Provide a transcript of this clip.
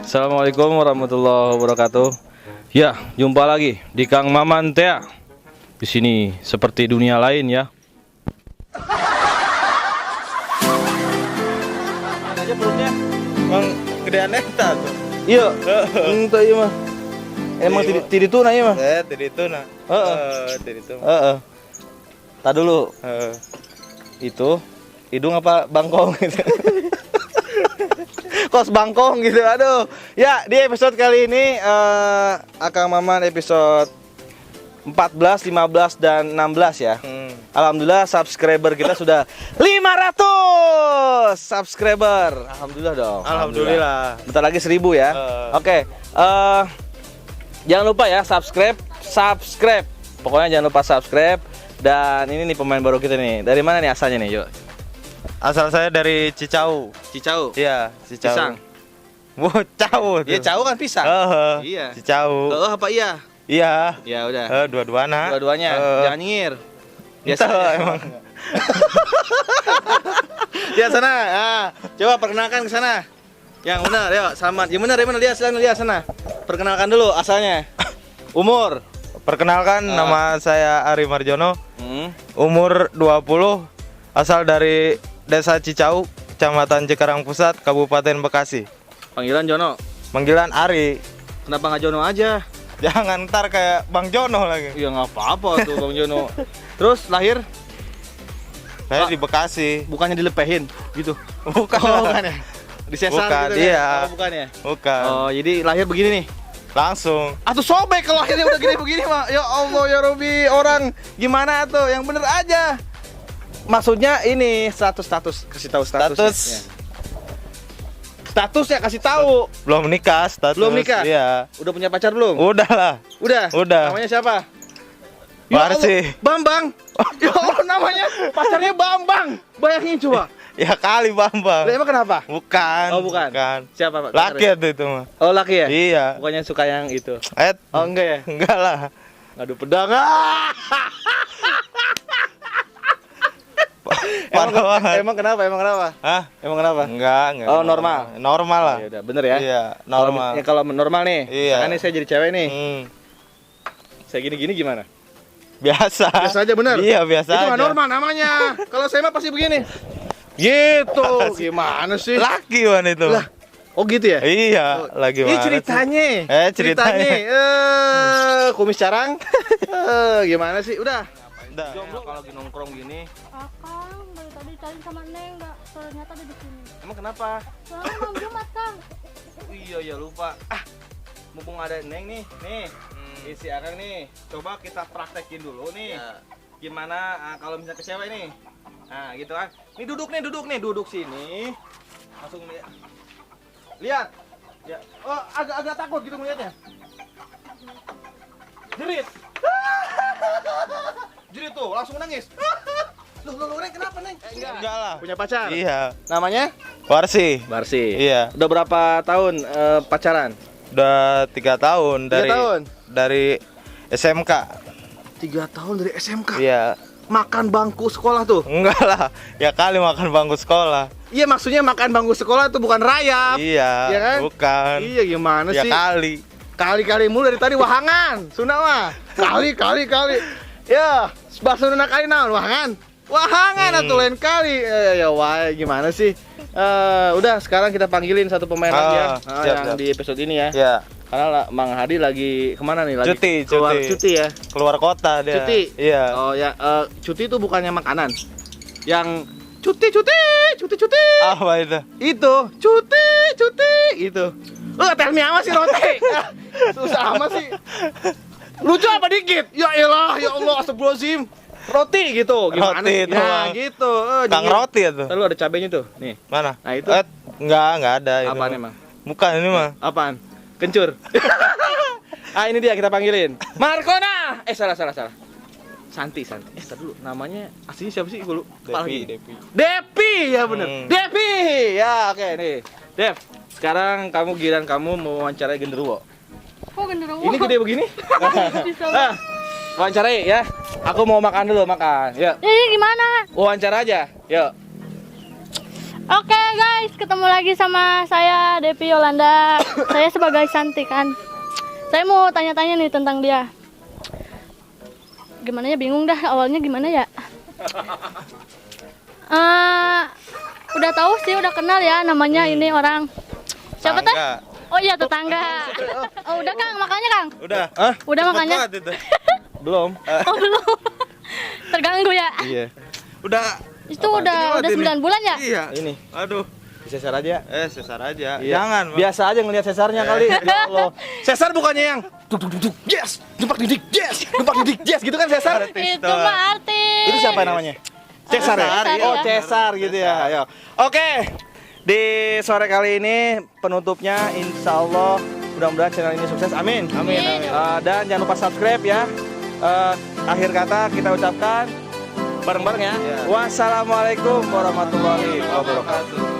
Assalamualaikum warahmatullahi wabarakatuh. Ya, jumpa lagi di Kang Maman Tea. Di sini seperti dunia lain ya. Aja perutnya. Emang gedean eta tuh. Iya, entah iya mah. Emang tidi tuna iya mah. Tadi tuna. Tadi tuna. Tadi dulu. Itu hidung apa bangkong gitu. Kos bangkong gitu. Aduh. Ya, di episode kali ini Akang Maman episode 14, 15 dan 16 ya. Alhamdulillah subscriber kita sudah 500 subscriber. Alhamdulillah dong. Alhamdulillah. Bentar lagi 1000 ya. Oke. Jangan lupa ya subscribe. Pokoknya jangan lupa subscribe. Dan ini nih pemain baru kita nih. Dari mana nih asalnya nih, yuk? Asal saya dari Cicau. Cicau. Iya, Cicau. Pisang. Cau. Iya, cau kan pisang. Iya. Cicau. Apa iya? Iya. Ya udah. Dua-duanya. Dua-duanya. Jangan nyengir. Biasa emang. Ya sana. Coba perkenalkan ke sana. Yang benar, yuk. Selamat. Yang benar, lihat sana. Perkenalkan dulu asalnya. Umur. Perkenalkan nama saya Ari Marjono. Umur 20. Asal dari Desa Cicau, Kecamatan Cikarang Pusat, Kabupaten Bekasi. Panggilan Jono. Panggilan Ari. Kenapa nggak Jono aja? Jangan ntar kayak Bang Jono lagi. Ya nggak apa-apa tuh Bang Jono. Terus lahir? Saya di Bekasi. Bukannya dilepehin gitu? Bukan. Bukan ya? Disesar Bukan, gitu iya. kan? Bukan ya? Bukan. Oh, jadi lahir begini nih? Langsung. Atau sobek kalau lahirnya udah gede begini mah. Ya Allah ya Robi, orang gimana tuh? Yang bener aja. Maksudnya ini status kasih tahu status. Status ya kasih tahu. Belum nikah, status. Belum nikah? Iya. Udah punya pacar belum? Udah lah. Udah. Udah. Namanya siapa? Warsi. Bambang. Ya Allah namanya pacarnya Bambang. Bayangin coba. Ya kali Bambang. Lah emang kenapa? Bukan. Oh bukan. Laki Siapa Pak? Pacarnya? itu mah. Oh laki ya? Iya. Bukannya suka yang itu. Oh enggak ya? Enggak lah. Ngadu pedang. Emang kenapa? Hah? Emang kenapa? Enggak. Oh, normal. Normal lah. Ya udah, bener ya. Iya, normal. Kalau normal nih. Iya. Misalkan nih saya jadi cewek nih. Saya gini gimana? Biasa. Biasa aja bener. Iya, biasa Itu aja. nggak normal namanya. Kalau saya mah pasti begini. Gitu. Gimana sih? Laki wan itu. Lah. Oh gitu ya? Iya, lagi Ini mana ceritanya. sih? Ceritanya. Kumis carang. Gimana sih? Udah. Udah. Jomblo kalau lagi nongkrong gini. Akang dari tadi cari sama Neng, nggak ternyata ada di sini. Emang kenapa? Soalnya malam Jumat Kang. Iya lupa. Mumpung ada Neng nih. Isi Akang nih. Coba kita praktekin dulu nih. Gimana kalau misalnya ke cewek nih. Nah, gitu kan. Nih duduk sini. Langsung lihat. Ya. Oh, agak takut gitu melihatnya. Jerit. Jerit tuh, langsung nangis. Loh, Neng, kenapa, Neng? Enggak lah. Punya pacar? Iya. Namanya? Warsi. Iya. Udah berapa tahun pacaran? Udah 3 tahun 3 tahun? Dari SMK. 3 tahun dari SMK? Iya. Makan bangku sekolah tuh? Enggak lah. Ya kali makan bangku sekolah. Iya, maksudnya makan bangku sekolah tuh bukan rayap. Iya. Iya kan? Bukan. Iya, gimana ya sih? Kali Mulu dari tadi wahangan. Sunda mah. Kali. Ya, bahasa Sunda kali naon wahangan atuh lain kali. Ya wae gimana sih? Udah sekarang kita panggilin satu pemain lagi ya. Yang di episode ini ya. Iya. Karena Mang Hadi lagi kemana nih? Lagi cuti ya. Keluar kota dia. Cuti. Iya. Oh ya, cuti itu bukannya makanan. Yang cuti. Apa itu? Itu cuti itu. Tell me apa sih roti? Susah amat sih. Lucu apa dikit? Ya elah, ya Allah, astagfirullahaladzim. Roti gitu, gimana? Roti itu, ya Bang. gitu. Kang roti itu. Lalu ada cabenya tuh, nih. Mana? Nah itu. Enggak ada itu. Apaan emang? Bukan ini mah. Apaan? Kencur. Ini dia kita panggilin. Markona. Salah. Santi. Tar dulu, namanya aslinya siapa sih? Gue lupa. Depi, ya bener. Depi. Ya, oke nih. Dev, sekarang giliran kamu mau wawancarai genderuwo. Kok genderuwo? Ini gede begini? Bisa. Wawancarai ya. Aku mau makan dulu, makan. Yuk. Ini gimana? Wawancara aja. Yuk. Oke guys, ketemu lagi sama saya Devi Yolanda. Saya sebagai Santi kan. Saya mau tanya-tanya nih tentang dia. Gimana ya, bingung dah awalnya gimana ya. Udah tahu sih, udah kenal ya namanya ini orang. Siapa teh? Oh iya, tetangga. Oh udah Kang, makanya Kang. Udah. Udah makanya. Belum. Oh belum. Terganggu ya. Iya. Udah. Itu udah 9 bulan ya? Iya. Ini. Aduh. Sesar aja. Sesar aja. Iya. Jangan. Bang. Biasa aja ngelihat sesarnya kali. Ya Allah. Sesar bukannya yang duk duk duk duk, yes, gempak didik, yes, gempak didik, yes gitu kan sesar? Itu mah artis. Itu siapa namanya? Cesar ya? Cesar, Oh, ya. Cesar gitu ya. Ayo. Oke. Di sore kali ini penutupnya insya Allah mudah-mudahan channel ini sukses. Amin. Amin. Dan jangan lupa subscribe ya. Akhir kata kita ucapkan bareng-bareng ya. Wassalamualaikum warahmatullahi wabarakatuh.